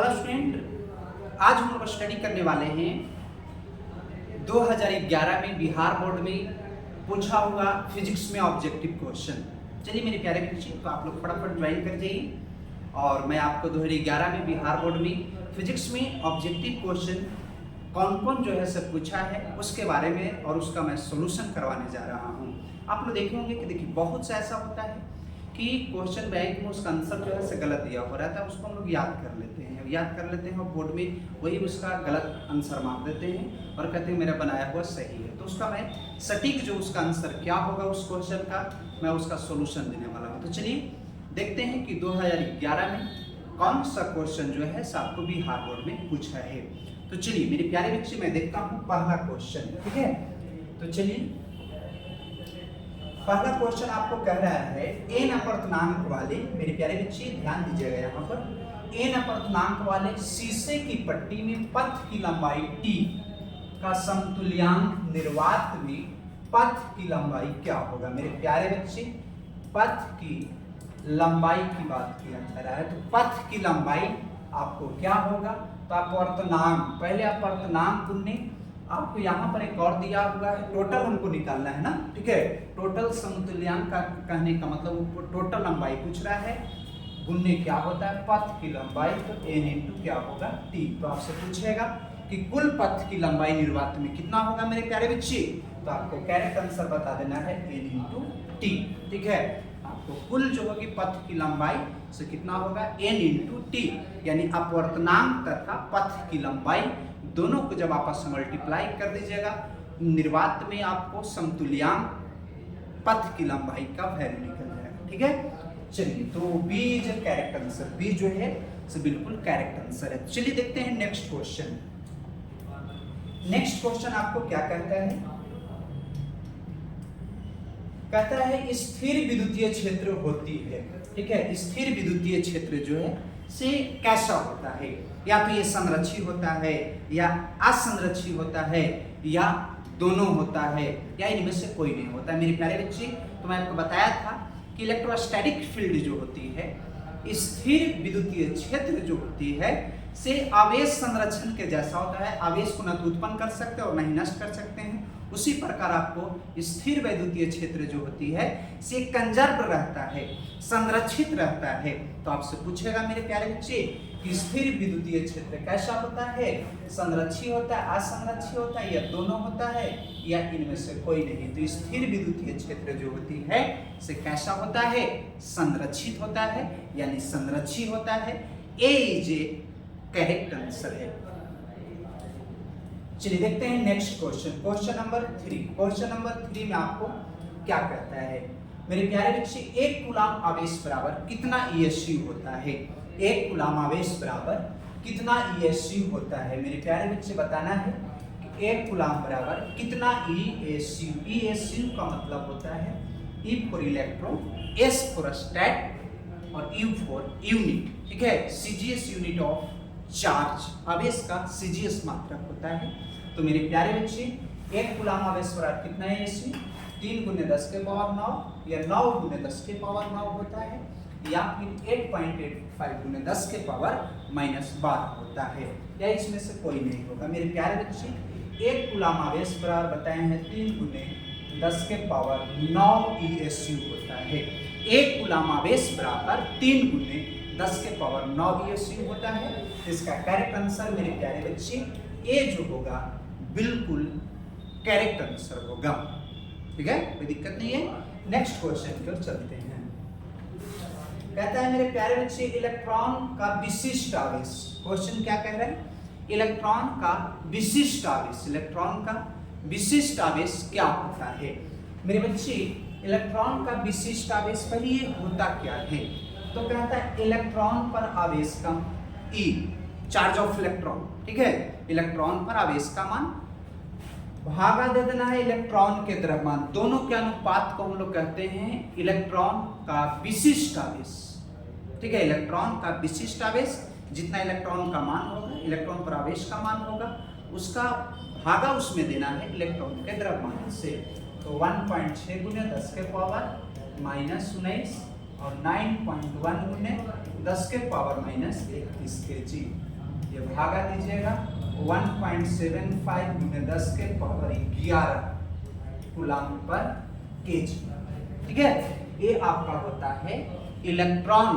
Hello student, आज हम लोग स्टडी करने वाले हैं 2011 में बिहार बोर्ड में पूछा हुआ फिजिक्स में ऑब्जेक्टिव क्वेश्चन। चलिए मेरे प्यारे बच्चे, तो आप लोग फटाफट ज्वाइन कर जाइए और मैं आपको 2011 में बिहार बोर्ड में फिजिक्स में ऑब्जेक्टिव क्वेश्चन कौन कौन जो है सब पूछा है उसके बारे में और उसका मैं सोल्यूशन करवाने जा रहा हूँ। आप लोग देखे होंगे कि देखिए बहुत सा ऐसा होता है कि क्वेश्चन बैंक में उसका आंसर जो है से गलत दिया हो रहता है, उसको हम लोग याद कर लेते हैं और बोर्ड में वही उसका गलत आंसर मार देते हैं और कहते हैं मेरा बनाया हुआ सही है। तो उसका मैं सटीक जो उसका आंसर क्या होगा उस क्वेश्चन का मैं उसका सोल्यूशन देने वाला हूँ। तो चलिए देखते हैं कि 2011 में कौन सा क्वेश्चन जो है आपको बिहार बोर्ड में पूछा है। तो चलिए मेरे प्यारे बच्चे, मैं देखता हूँ पहला क्वेश्चन, ठीक है। तो चलिए पहला क्वेश्चन आपको कह रहा है एन अपर्तनांक वाले, मेरे प्यारे बच्चे ध्यान दीजिएगा यहाँ पर, एन अपर्तनांक वाले शीशे की पट्टी में पथ की लंबाई t का समतुल्यांक निर्वात में पथ की लंबाई क्या होगा। मेरे प्यारे बच्चे, पथ की लंबाई की बात किया जा रहा है, तो पथ की लंबाई आपको क्या होगा। तो अपर्तनांक, पहले अपर्तनांक गुणने आपको यहाँ पर एक और दिया हुआ है, टोटल हमको निकालना है ना, ठीक है। टोटल समतुल्यांक का कहने का मतलब वो टोटल लंबाई पूछ रहा है, गुणने क्या होता है पथ की लंबाई, तो n इंटू क्या होगा t। तो आपसे पूछेगा कि कुल पथ की लंबाई निर्वात में कितना होगा मेरे प्यारे बच्चे, तो आपको करेक्ट आंसर बता देना है n इंटू t, ठीक है। आपको कुल जो होगी पथ की लंबाई से कितना होगा n इंटू t, यानी अपवर्तनांक तथा पथ की लंबाई दोनों को जब आपस में मल्टीप्लाई कर दीजिएगा, निर्वात में आपको समतुल्यांक पथ की लंबाई का वैल्यू निकल जाएगा, ठीक है। चलिए तो B is correct answer, B जो है सो बिल्कुल करेक्ट आंसर है। चलिए देखते हैं नेक्स्ट क्वेश्चन। नेक्स्ट क्वेश्चन आपको क्या कहता है, कहता है स्थिर विद्युतीय क्षेत्र होती है, ठीक है। स्थिर विद्युतीय क्षेत्र जो है से कैसा होता है, या तो ये संरक्षी होता है या असंरक्षी होता है या दोनों होता है या इनमें से कोई नहीं होता। मेरे प्यारे बच्चे, तो मैं आपको बताया था कि इलेक्ट्रोस्टैटिक फील्ड जो होती है, स्थिर विद्युतीय क्षेत्र जो होती है से आवेश संरक्षण के जैसा होता है। आवेश को न तो उत्पन्न कर सकते और न ही नष्ट कर सकते हैं। उसी प्रकार आपको स्थिर विद्युतीय क्षेत्र जो होती है से कंजर्व रहता है, संरक्षित रहता है। तो आपसे पूछेगा मेरे प्यारे बच्चे कि स्थिर विद्युतीय क्षेत्र कैसा होता है, संरक्षी होता है, असंरक्षी होता है या दोनों होता है या इनमें से कोई नहीं। तो स्थिर विद्युतीय क्षेत्र जो होती है से कैसा होता है, संरक्षित होता है यानी संरक्षी होता है। ए इज ए करेक्ट आंसर है। चलिए देखते हैं next question, question number 3। Question number 3 में आपको क्या कहता है मेरे प्यारे बच्चे, एक कूलाम आवेश बराबर कितना ESU होता है। एक कूलाम आवेश बराबर कितना ESU होता है। मेरे प्यारे बच्चे बताना है कि एक कूलाम बराबर कितना ESU। ESU का मतलब होता है E for electron, S for stat और U फॉर यूनिट, ठीक है। CGS यूनिट ऑफ चार्ज, आवेश का CGS मात्रक होता है। तो मेरे प्यारे बच्चे, एक कूलाम आवेश बराबर कितना है ESU, 3 × 10 के पावर 9 या 9 × 10 के पावर 9 होता है या फिर 8.85 × 10 के पावर -12 होता है या इसमें से कोई नहीं होगा। मेरे प्यारे बच्चे, एक कूलाम आवेश बराबर बताए हैं 3 × 10 के पावर 9 ESU होता है। एक कूलाम आवेश बराबर 3 × 10 के पावर 9 ESU होता है। इसका करेक्ट आंसर मेरे प्यारे बच्चे ए जो होगा बिल्कुल करेक्ट आंसर होगा, ठीक है, कोई दिक्कत नहीं है। नेक्स्ट क्वेश्चन की ओर चलते हैं। कहता है मेरे प्यारे बच्चे, इलेक्ट्रॉन का विशिष्ट आवेश। क्वेश्चन क्या कह रहा है, इलेक्ट्रॉन का विशिष्ट आवेश। इलेक्ट्रॉन का विशिष्ट आवेश क्या होता है मेरे बच्चे। इलेक्ट्रॉन का विशिष्ट आवेश पहले ये होता क्या है, तो कहता है इलेक्ट्रॉन पर आवेश का E, चार्ज ऑफ इलेक्ट्रॉन, ठीक है। इलेक्ट्रॉन पर आवेश का मान भागा दे देना है इलेक्ट्रॉन के द्रव्यमान, दोनों के अनुपात को हम लोग कहते हैं इलेक्ट्रॉन का विशिष्ट आवेश, ठीक है। इलेक्ट्रॉन का विशिष्ट आवेश, जितना इलेक्ट्रॉन का मान होगा, इलेक्ट्रॉन पर आवेश का मान होगा, उसका भागा उसमें देना है इलेक्ट्रॉन के द्रव्यमान से। तो 1.6 × 10 के पावर -19 और 9.1 × 10 के पावर -21 kg ये भागा दीजिएगा 1.75 गुने 10 के पावर 11 कूलम पर केजी। ठीक है, ये आपका होता है इलेक्ट्रॉन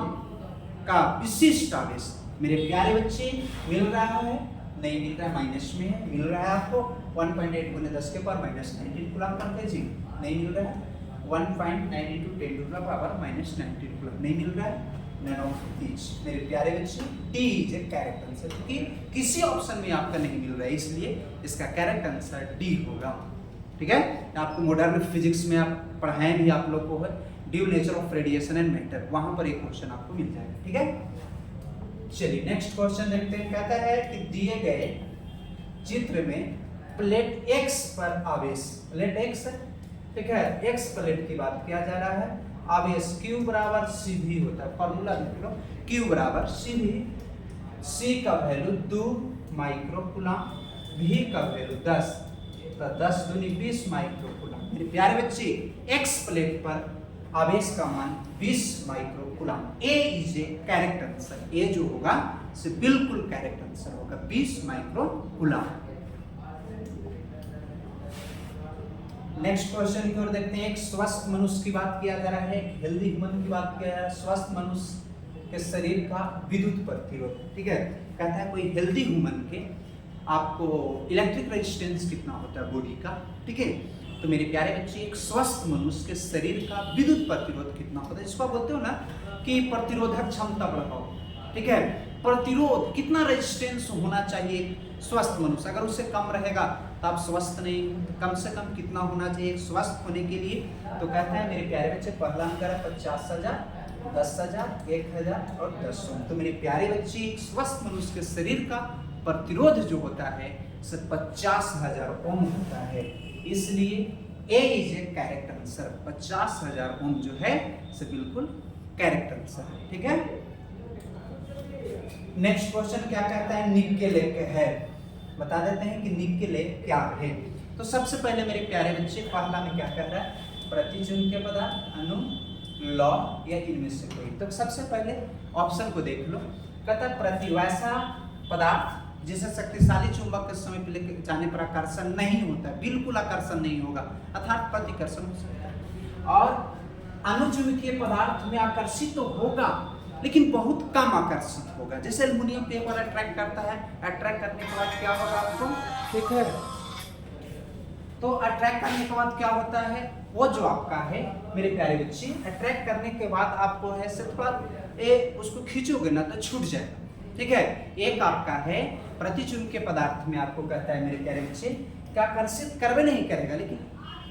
का विशिष्ट आवेश। मेरे प्यारे बच्चे, मिल रहा है नहीं मिल रहा है, माइनस में है, मिल रहा है आपको 1.8 गुने 10 के पावर -19 कूलम पर केजी, नहीं मिल रहा है 1.92 10 टू द पावर -19 कूलम, नहीं मिल रहा है नैनो इंच। मेरे प्यारे बच्चे, D is A correct answer, क्योंकि किसी ऑप्शन में आपका नहीं मिल रहा है, इसलिए इसका करेक्ट आंसर डी होगा। ठीक है, आपको मॉडर्न फिजिक्स में आप पढ़ाएं भी आप लोग को है due nature of radiation and matter, वहां पर एक क्वेश्चन आपको मिल जाएगा। ठीक है, चलिए नेक्स्ट क्वेश्चन देखते हैं। कहता है कि दिए गए चित्र में प्लेट x पर आवेश, प्लेट x है, ठीक है, x प्लेट की बात किया जा रहा है, आवेश Q बराबर CV होता है, फॉर्मूला देख लो, Q बराबर CV, C का वैल्यू 2 माइक्रोकूलम, V का वैल्यू 10, तो 10 दूनी 20 माइक्रोकूलम। मेरे प्यारे बच्चे, x प्लेट पर आवेश का मान 20 microcoulomb, A is A correct answer, A जो होगा से बिल्कुल करेक्ट आंसर होगा 20 माइक्रोकूलम। नेक्स्ट क्वेश्चन की ओर देखते हैं। एक स्वस्थ मनुष्य की बात किया जा रहा है, हेल्दी ह्यूमन की बात किया जा रहा है, स्वस्थ मनुष्य के शरीर का विद्युत प्रतिरोध। ठीक है, कहता है कोई हेल्दी ह्यूमन के आपको इलेक्ट्रिक रेजिस्टेंस कितना होता है बॉडी का। ठीक है, तो मेरे प्यारे बच्चे, एक स्वस्थ मनुष्य के शरीर का विद्युत प्रतिरोध कितना होता है, जिसको बोलते हो ना कि प्रतिरोधक क्षमता बढ़ाओ। ठीक है, प्रतिरोध कितना रेजिस्टेंस होना चाहिए स्वस्थ मनुष्य, अगर उससे कम रहेगा तो आप स्वस्थ नहीं, कम से कम कितना होना चाहिए स्वस्थ होने के लिए। तो कहता है मेरे प्यारे बच्चे, पहला अंक है 50,000, 10,000, 1,000 और 10,000। तो मेरे प्यारे बच्चे, एक स्वस्थ मनुष्य के शरीर का प्रतिरोध जो होता है से 50,000 ओम होता है, इसलिए ए इज ए करेक्ट आंसर। 50,000 ओम जो है से बिल्कुल करेक्ट आंसर है। ठीक है, नेक्स्ट क्वेश्चन क्या कहता है, निकेल है, बता देते हैं कि निकेल क्या है। तो सबसे पहले मेरे प्यारे बच्चे, पहला में क्या कह रहा है, प्रतिचुंबकीय पदार्थ, अणु, लौ या इनमें से कोई। तो सबसे पहले ऑप्शन को देख लो, कहता है प्रति वैसा पदार्थ जिसे शक्तिशाली चुंबक के समय लेके जाने पर आकर्षण नहीं होता है, बिल्कुल आकर्षण नहीं होगा, अर्थात प्रतिकर्षण हो सकता है। और अनुचुंबकीय पदार्थ में आकर्षित तो होगा लेकिन बहुत कम आकर्षित होगा, जैसे एल्युमिनियम पेपर अट्रैक्ट करता है, अट्रैक्ट करने के बाद क्या होगा आपको, ठीक है, तो अट्रैक्ट करने के बाद क्या होता है, वो जो आपका है मेरे प्यारे बच्चे, अट्रैक्ट करने के बाद आपको है से थोड़ा उसको खींचोगे ना तो छूट जाएगा। ठीक है, एक आपका है प्रतिचुंबकीय पदार्थ में आपको कहता है मेरे प्यारे बच्चे, क्या आकर्षित करवे नहीं करेगा, लेकिन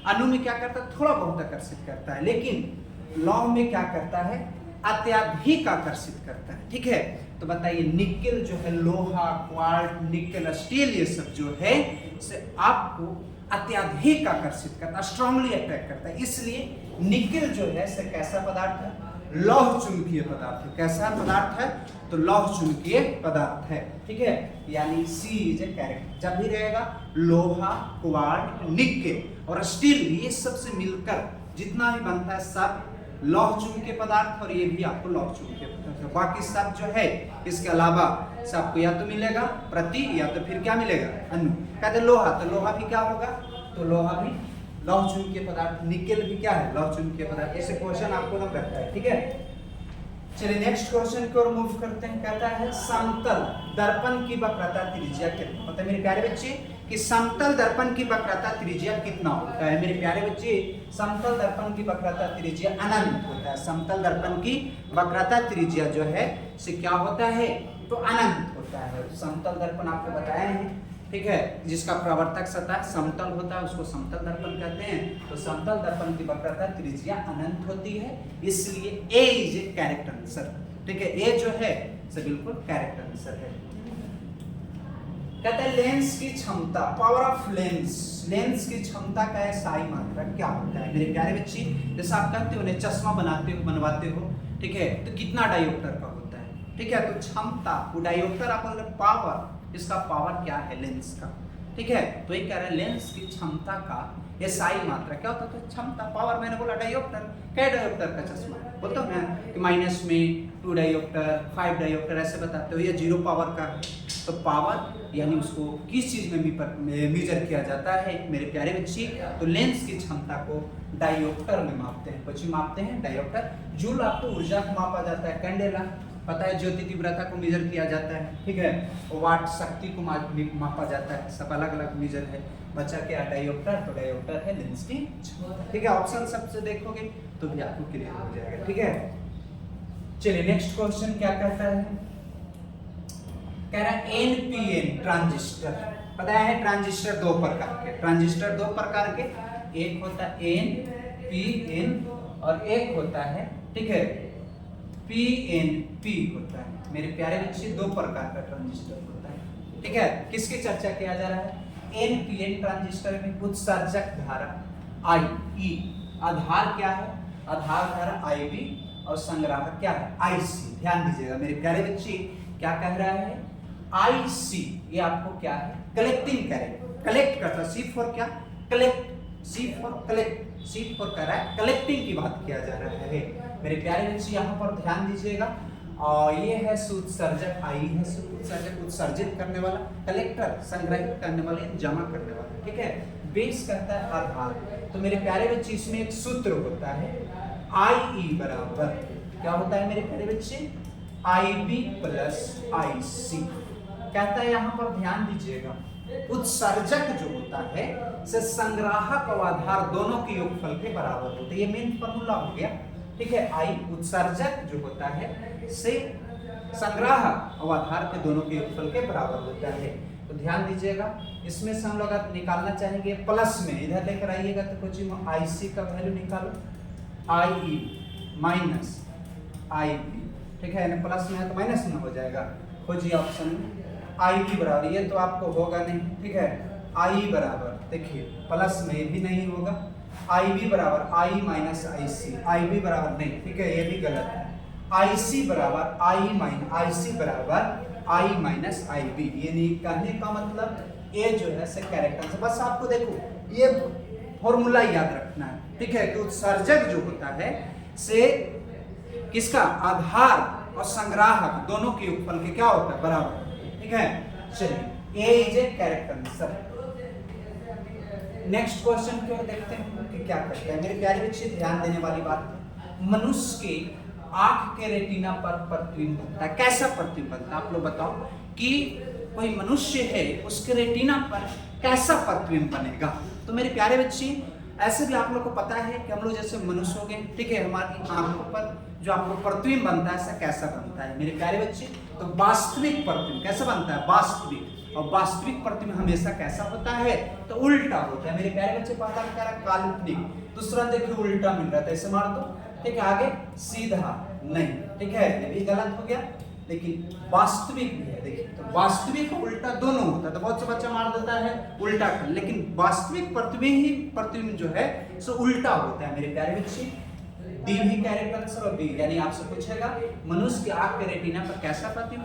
अणु में क्या करता है, थोड़ा बहुत आकर्षित करता है, लेकिन लौ में क्या करता है, अत्यधिक आकर्षित करता है। ठीक है, तो बताइए निकेल जो है, लोहा, क्वार्ट्ज, निकेल, स्टील, ये सब जो है से आपको अत्यधिक आकर्षित करता है, स्ट्रांगली अट्रैक्ट करता है, इसलिए निकेल जो है से कैसा पदार्थ है, लौह चुंबकीय पदार्थ है। कैसा पदार्थ है, तो लौह चुंबकीय पदार्थ है। ठीक है, यानी सी इज ए करेक्ट। जब भी रहेगा लोहा, क्वार्ट्ज, निकेल और स्टील, ये सब से मिलकर जितना भी बनता है सब लौह चुंबकीय पदार्थ, और ये भी आपको लौह चुंबकीय पदार्थ है। बाकी सब जो है इसके अलावा सबको या तो मिलेगा प्रति, या तो फिर क्या मिलेगा, अणु। कहते लोहा, तो लोहा भी क्या होगा, तो लोहा भी लौह चुंबकीय पदार्थ, निकेल भी क्या है, लौह चुंबकीय पदार्थ। ऐसे क्वेश्चन आपको ना रखता है। ठीक है, चलिए नेक्स्ट क्वेश्चन की ओर मूव करते हैं। कहता है समतल दर्पण की वक्रता त्रिज्या कितना होता है। मेरे प्यारे बच्चे, कि समतल दर्पण की वक्रता त्रिज्या कितना होता है। मेरे प्यारे बच्चे, समतल दर्पण की वक्रता त्रिज्या अनंत होता है। समतल दर्पण की वक्रता त्रिज्या जो है से क्या होता है, तो अनंत होता है। समतल दर्पण आपको बताए हैं, ठीक है, जिसका प्रवर्तक सतह समतल होता है उसको समतल दर्पण कहते हैं। तो समतल दर्पण की वक्रता त्रिज्या अनंत होती है, इसलिए ए इज ए करेक्ट आंसर। ठीक है, ए जो है से बिल्कुल करेक्ट आंसर है। कहते हैं लेंस की क्षमता, पावर ऑफ लेंस, लेंस की क्षमता का SI मात्रा क्या होता है। मेरे प्यारे बच्चे, जैसे आप कहते हो ना चश्मा बनवाते हो, ठीक है, तो कितना डायोप्टर का होता है। ठीक है, तो क्षमता, वो डायोप्टर आप बोल रहे पावर, इसका पावर क्या है लेंस का। ठीक है, तो ये कह रहे हैं लेंस की क्षमता का SI मात्रा क्या होता है, तो क्षमता, पावर। मैंने बोला डायोप्टर, क्या डायोप्टर का चश्मा बोलता हूँ ना कि माइनस में 2 डायोप्टर, 5 डायोप्टर ऐसे बताते हो, ये 0 पावर का है। तो पावर यानी उसको किस चीज में मेजर किया जाता है मेरे प्यारे बच्चे, तो लेंस की क्षमता को डायोप्टर में मापते हैं। कुछ मापते हैं डायोप्टर। जूल आपको ऊर्जा को मापा जाता है, कैंडेला पता है ज्योति तीव्रता को मेजर किया जाता है, ठीक है। वाट शक्ति को मापा जाता है, सब अलग अलग मेजर है। बचा क्या डायोप्टर, तो डायोप्टर है लेंस की क्षमता, ठीक है। ऑप्शन सबसे देखोगे तो भी आपको क्लियर हो जाएगा, ठीक है। चलिए नेक्स्ट क्वेश्चन क्या कहता है, कह रहा है एनपीएन ट्रांजिस्टर। पता है ट्रांजिस्टर दो प्रकार के, ट्रांजिस्टर दो प्रकार के, एक होता है एनपीएन और एक होता है, ठीक है, पीएनपी होता है। मेरे प्यारे बच्चे दो प्रकार का ट्रांजिस्टर होता है, ठीक है। किसकी चर्चा किया जा रहा है, एनपीएन ट्रांजिस्टर में उत्सर्जक धारा आई, आधार क्या है, आधार धारा आईबी और संग्राहक क्या है आईसी। ध्यान दीजिएगा मेरे प्यारे बच्चे, क्या कह रहा है आईसी, ये आपको क्या है कलेक्टिंग करे, कलेक्ट करता, सी फॉर क्या collect, C for collect, C for कर रहा है कलेक्टिंग की बात किया जा रहा है मेरे प्यारे बच्चे। यहाँ पर ध्यान दीजिएगा, और ये है उत्सर्जक, आई है उत्सर्जक, उत्सर्जित करने वाला, कलेक्टर संग्रहित करने वाला, जमा करने वाला, ठीक है। बेस कहता है आधार। तो मेरे प्यारे बच्चे इसमें एक सूत्र होता है आई बराबर क्या होता है मेरे प्यारे बच्चे, IB प्लस IC। कहता है यहाँ पर ध्यान दीजिएगा, उत्सर्जक जो होता है से संग्राहक और आधार दोनों के योगफल के बराबर होते हैं। ये मेन फॉर्मूला हो गया, ठीक है। आई उत्सर्जक जो होता है से संग्राहक और आधार के दोनों के योगफल के बराबर होता है। तो ध्यान दीजिएगा, इसमें से हम लोग निकालना चाहेंगे प्लस में, इधर लेकर आइएगा तो कोचिंग में IC का वैल्यू निकालो, IE माइनस IB, ठीक है, प्लस में है तो माइनस में हो जाएगा। खोजिए ऑप्शन में IB बराबर, ये तो आपको होगा नहीं, ठीक है। I बराबर देखिए प्लस में भी नहीं होगा, IB बराबर I माइनस IC, IB बराबर नहीं, ठीक है, ये भी गलत है। IC बराबर I माइनस IC बराबर I माइनस IB, ये नहीं कहने का मतलब ये जो है से कैरेक्टर से, बस आपको देखो ये फॉर्मूला याद रखना है, ठीक है। कि उत्सर्जक जो होता है से किसका आधार और संग्राहक दोनों के योगफल के क्या होता है बराबर, ठीक है। चलिए A is A character sir. Next question की ओर देखते हैं कि क्या करते हैं मेरे प्यारे बच्चे, ध्यान देने वाली बात, मनुष्य के आंख के रेटिना पर प्रतिबिंब बनता है। कैसा प्रतिबिंब बनता है आप लोग बताओ, कि कोई मनुष्य है उसके रेटिना पर कैसा प्रतिबिंब बनेगा। तो मेरे प्यारे बच्चे ऐसे भी आप लोग को पता है कि हम लोग जैसे मनुष्य हो गए, ठीक है, हमारी आंखों पर जो आपको प्रतिबिंब बनता है ऐसा कैसा बनता है मेरे प्यारे बच्चे, तो वास्तविक प्रतिबिंब कैसा बनता है वास्तविक, और वास्तविक प्रतिबिंब हमेशा कैसा होता है तो उल्टा होता है मेरे प्यारे बच्चे। पहला क्या रहा काल्पनिक, दूसरा देखिए उल्टा मिल रहा था, ऐसे मार दो, ठीक है, आगे सीधा नहीं, ठीक है, ये भी गलत हो गया, लेकिन वास्तविक भी है देखिए, तो वास्तविक और उल्टा दोनों होता है। तो बहुत से बच्चा मार देता है उल्टा कर, लेकिन वास्तविक प्रतिबिंब जो है सो उल्टा होता है मेरे प्यारे बच्चे। डी भी कैरेक्टर आंसर और बी, यानी आपसे पूछेगा मनुष्य की आंख के रेटिना पर कैसा प्रतिबिंब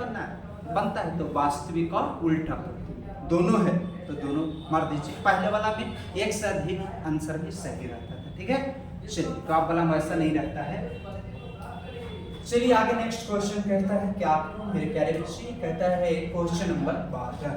बनता है, तो वास्तविक और उल्टा प्रतिबिंब दोनों है, तो दोनों मार दीजिए। पहले वाला में एक से अधिक आंसर भी सही रहता था, ठीक है। चलिए तो आप वाला वैसा नहीं रहता है। चलिए आगे नेक्स्ट क्वेश्चन कहता है क्या आपको मेरे प्यारे बच्चे, कहता है क्वेश्चन नंबर 12,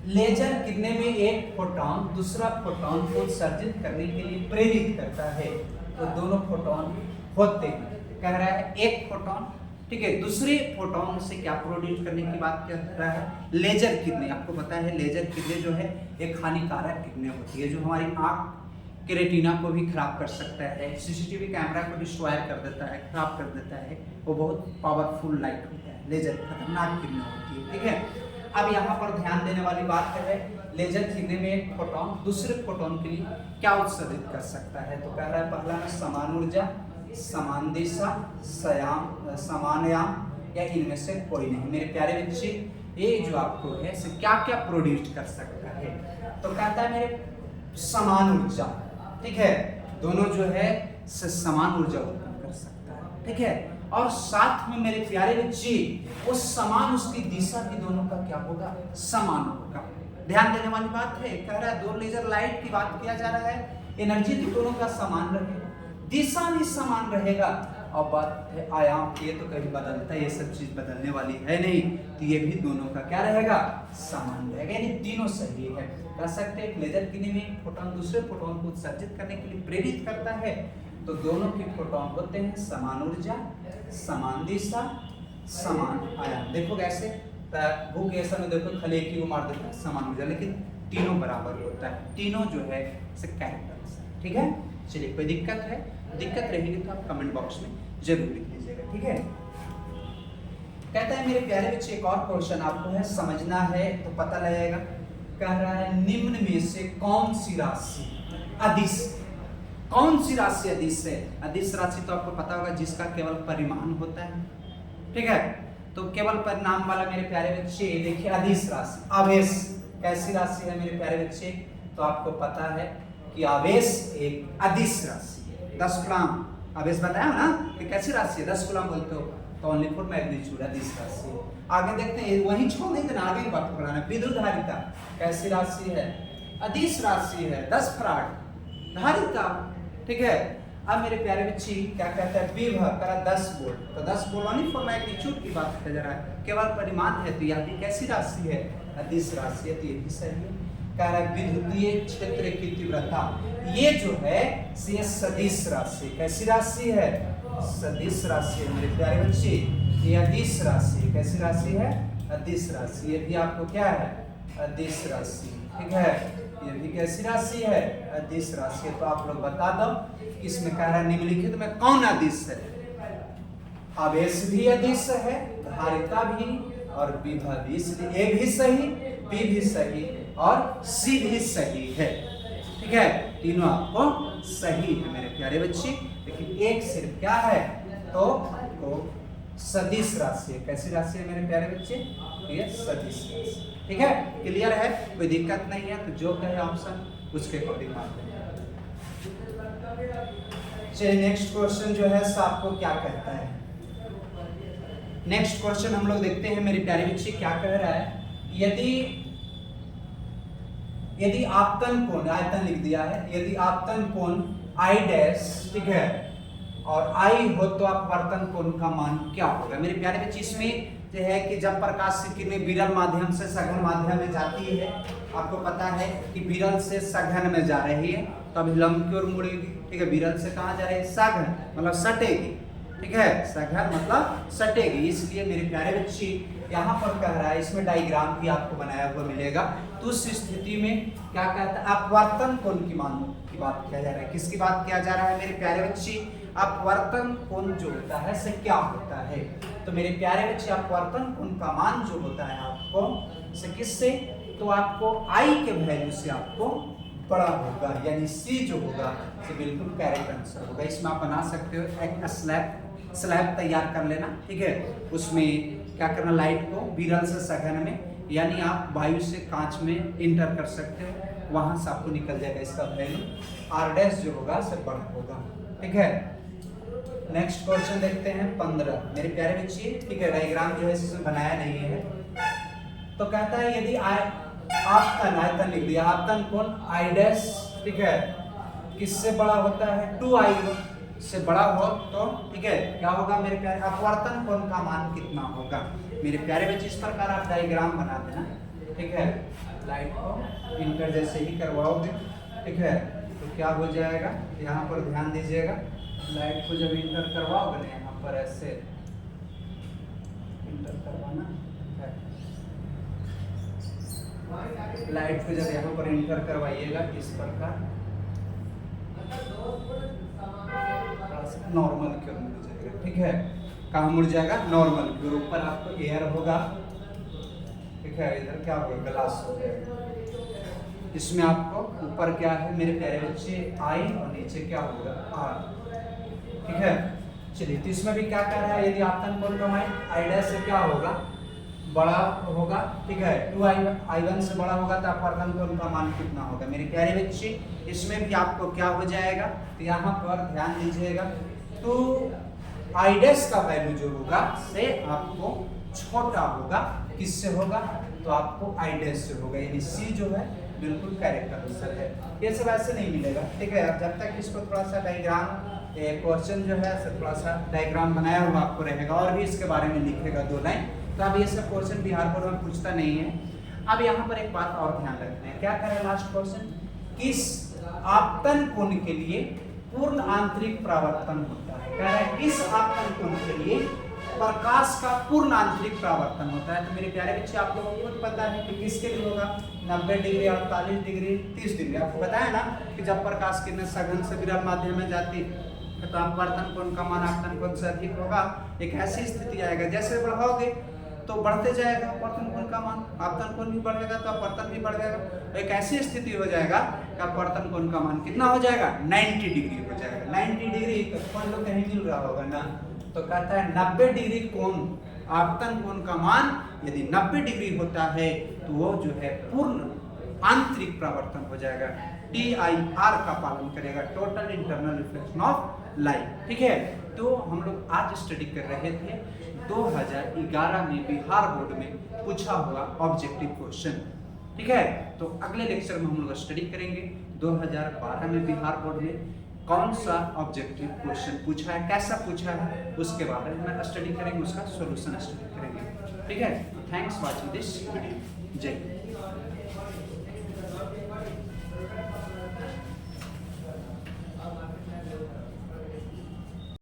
लेजर कितने में एक फोटोन दूसरा फोटोन को उत्सर्जित करने के लिए प्रेरित करता है। तो दोनों फोटोन होते हैं, कह रहा है एक फोटोन, ठीक है, दूसरे फोटोन से क्या प्रोड्यूस करने की बात कर रहा है, लेजर कितने, आपको पता है लेजर कितने जो है एक हानिकारक कितने होती है, जो हमारी आंख के रेटिना को भी खराब कर सकता है, सीसीटीवी कैमरा को डिस्ट्रॉय कर देता है, खराब कर देता है, वो बहुत पावरफुल लाइट होता है, लेजर खतरनाक किरणें होती है, ठीक है। अब यहाँ पर ध्यान देने वाली बात है लेजर किरणें में एक फोटोन दूसरे फोटोन के लिए क्या उत्सर्जित कर सकता है। तो कह रहा है पहला में समान ऊर्जा, समान दिशा, समान याम, या इनमें से कोई नहीं। मेरे प्यारे बच्चे ये जो आपको है क्या क्या प्रोड्यूस कर सकता है, तो कहता है मेरे समान ऊर्जा, ठीक है, दोनों जो है समान ऊर्जा उत्पन्न कर सकता है, ठीक है। और साथ में मेरे प्यारे बच्चे वो समान उसकी दिशा की दोनों का क्या होगा समान होगा। ध्यान देने वाली बात है, कह रहा है दो लेजर लाइट की बात किया जा रहा है, एनर्जी तो दोनों का समान रहेगा, दिशा भी समान रहेगा, अब बात है आयाम, ये तो कभी बदलता है, ये सब चीज बदलने वाली है नहीं, तो ये भी दोनों का क्या रहेगा, समान रहेगा, यानी तीनों सही है। कह सकते हैं लेजर किन्हीं में फोटोन दूसरे फोटोन को उत्सर्जित करने के लिए प्रेरित करता है, तो दोनों के फोटोन होते हैं समान ऊर्जा, समान दिशा, समान आयाम। देखो कैसे भूख ऐसा में देखो खाली एक ही को मार देता है समान ऊर्जा, लेकिन तीनों बराबर होता है, तीनों जो है से कैरेक्टर्स, ठीक है। चलिए कोई दिक्कत है, दिक्कत रहेगी तो आप कमेंट बॉक्स में जरूर लिख लीजिएगा, ठीक है। कहता है मेरे प्यारे बच्चे एक और क्वेश्चन आपको है समझना है तो पता लगेगा। कह रहा है निम्न में से कौन सी राशि अदिश, कौन सी राशि अदिश है। अदिश राशि तो आपको पता होगा जिसका केवल परिमाण होता है, ठीक है। तो केवल परिणाम वाला मेरे प्यारे बच्चे देखिए अदिश राशि, आवेश कैसी राशि है मेरे प्यारे बच्चे, तो आपको पता है कि आवेश एक अदिश राशि है। 10 कूलम आवेश बताया ना कि कैसी राशि है, 10 कूलम बोलते हो तो ओनली फॉर मैग्नीट्यूड अदिश राशि है। आगे देखते हैं, वहीं छोड़ नहीं देना, आगे बात पढ़ाना। विद्युत धारिता कैसी राशि है, अदिश राशि है, 10 फराड धारिता, ठीक है। अब मेरे प्यारे बच्चे क्या कहता है विभव करा 10 वोल्ट, तो 10 वोल्ट ओनली फॉर मैग्नीट्यूड की बात किया जा रहा है, केवल परिमाण है, तो यह भी कैसी राशि है, अदिश राशि है, तो ये भी सही है। कह रहा है विद्युतीय क्षेत्र की तीव्रता, ये जो है ये सदिश राशि, कैसी राशि है, सदिश राशि है मेरे प्यारे बच्चे, ये अदिश राशि है, कैसी राशि है, अदिश राशि, ये भी आपको क्या है, अदिश राशि, ठीक है। ये भी कैसी राशि है, अदिश राशि है। तो आप लोग बता दो इसमें कह रहा है निम्नलिखित में कौन अदिश है, आवेश भी अदिश है, धारिता भी और विभव भी, इसलिए ए भी सही, बी भी सही और सी भी सही है, ठीक है। तीनों आपको सही है मेरे प्यारे बच्चे, लेकिन एक सिर्फ क्या है, तो सदिश राशि है, कैसी राशि है मेरे प्यारे बच्चे, ये सदिश राशि, ठीक है। क्लियर है, कोई दिक्कत नहीं है, तो जो कहे ऑप्शन उसके अकॉर्डिंग मार्क देंगे। चलिए नेक्स्ट क्वेश्चन जो है आपको क्या कहता है। नेक्स्ट क्वेश्चन हम लोग देखते हैं मेरे प्यारे बच्चे क्या कह रहा है, यदि आपतन कोण, आयतन लिख दिया है, यदि आपतन कोण आई डैश, ठीक है, और आई हो तो अपवर्तन कोण का मान क्या होगा। मेरे प्यारे बच्चे इसमें जो है कि जब प्रकाश की किरणें विरल माध्यम से सघन माध्यम में जाती है, आपको पता है कि विरल से सघन में जा रही है, तो अभी लंब की ओर मुड़ेगी, ठीक है। विरल से कहाँ जा रही है, सघन मतलब सटेगी, ठीक है, सघन मतलब सटेगी, इसलिए मेरे प्यारे बच्चे यहाँ पर कह रहा है, इसमें डायग्राम भी आपको बनाया हुआ मिलेगा। तो उस स्थिति में क्या कहता है, अपवर्तन कोण की मान की बात किया जा रहा है, किसकी बात किया जा रहा है मेरे प्यारे बच्चे, अपवर्तन कोण जो होता है से क्या होता है। तो मेरे प्यारे बच्चे अपवर्तन कोण का मान जो होता है आपको से किससे, तो आपको आई के वैल्यू से आपको बड़ा होगा, यानी सी जो होगा से बिल्कुल करेक्ट आंसर होगा। इसमें आप बना सकते हो एक स्लैब तैयार कर लेना, ठीक है। उसमें क्या करना, लाइट को विरल से सघन में, यानी आप वायु से कांच में इंटर कर सकते हो, वहां से आपको निकल जाएगा इसका वैल्यू, आर डैश जो होगा से बड़ा होगा, ठीक है। नेक्स्ट क्वेश्चन देखते हैं 15 मेरे प्यारे बच्चे, ठीक है। डायग्राम जो है इसमें बनाया नहीं है, तो कहता है यदि आपतन, आयतन लिख दिया, आपतन कोण आई डैश, ठीक है, किससे बड़ा होता है, 2i से बड़ा हो तो ठीक है क्या होगा मेरे प्यारे, अपवर्तन कोण का मान कितना होगा। मेरे प्यारे बच्चे इस प्रकार आप डायग्राम बना देना, ठीक है। लाइट को इंटर जैसे ही करवाओगे, ठीक है, तो क्या हो जाएगा, यहाँ पर ध्यान दीजिएगा, लाइट को जब इंटर करवाओगे ना, यहाँ पर ऐसे इंटर करवाना है, लाइट को जब यहाँ पर इंटर करवाइएगा इस प्रकार नॉर्मल की ओर मुड़ जाएगा, ठीक है। कहाँ मुड़ जाएगा, नॉर्मल की ओर, ऊपर आपको एयर होगा, ठीक है, इधर क्या होगा, ग्लास हो जाएगा। इसमें आपको ऊपर क्या है मेरे प्यारे बच्चे, आई, और नीचे क्या होगा, आर, ठीक है। चलिए तो इसमें भी क्या कह रहा है, यदि आपतन कोण का मान आई डैश से क्या होगा, बड़ा होगा, ठीक है, 2i1 से बड़ा होगा, तो अपवर्तन कोण का मान कितना होगा मेरे प्यारे बच्चे। इसमें भी आपको क्या हो जाएगा, तो यहाँ पर ध्यान दीजिएगा, तो आई डैश का वैल्यू जो होगा से आपको छोटा होगा, किससे होगा, तो आपको आई डैश से होगा, यानी सी जो है बिल्कुल करेक्ट आंसर है। ये सब ऐसे नहीं मिलेगा, ठीक है। अब जब तक इसको थोड़ा सा डायग्राम ये क्वेश्चन जो है थोड़ा सा डायग्राम बनाया हुआ आपको रहेगा और भी इसके बारे में लिखेगा 2 लाइन। तो अब ये सब क्वेश्चन बिहार बोर्ड में पूछता नहीं है। अब यहाँ पर एक बात और ध्यान रखना है, क्या करें लास्ट क्वेश्चन, किस आपतन कोण के लिए पूर्ण आंतरिक परावर्तन होता है। कह रहा है किस आपतन कोण के लिए प्रकाश का पूर्ण आंतरिक परावर्तन होता है। तो मेरे प्यारे बच्चे आप लोगों को पता है कि किसके लिए होगा, 90 डिग्री, 48 डिग्री, 30 डिग्री। आपको पता है ना कि जब प्रकाश किरण सघन से विरल माध्यम में जाती है तो अपवर्तन कोण का मान आपतन कोण से अधिक होगा। एक ऐसी स्थिति आएगा जैसे बढ़ाओगे तो बढ़ते जाएगा अपवर्तन कोण का मान, आपतन कोण भी बढ़ेगा तो अपवर्तन भी बढ़ जाएगा। एक ऐसी स्थिति हो जाएगा कि अपवर्तन कोण का मान कितना हो जाएगा, 90 डिग्री हो जाएगा। 90 डिग्री तो कोण तो कहीं मिल रहा होगा ना, तो कहता है 90 डिग्री कोण, आपतन कोण का मान यदि 90 डिग्री होता है तो वो जो है पूर्ण आंतरिक परावर्तन हो जाएगा, TIR का पालन करेगा, total internal reflection of light. ठीक है, तो हम लोग आज स्टडी कर रहे थे 2011 में बिहार बोर्ड में पूछा हुआ ऑब्जेक्टिव क्वेश्चन। ठीक है, तो अगले लेक्चर में हम लोग स्टडी करेंगे 2012 में बिहार बोर्ड में कौन सा ऑब्जेक्टिव क्वेश्चन पूछा है, कैसा पूछा है, उसके बारे में स्टडी करेंगे, उसका सॉल्यूशन स्टडी करेंगे। ठीक है, थैंक्स वॉचिंग दिस वीडियो। जय हिंद।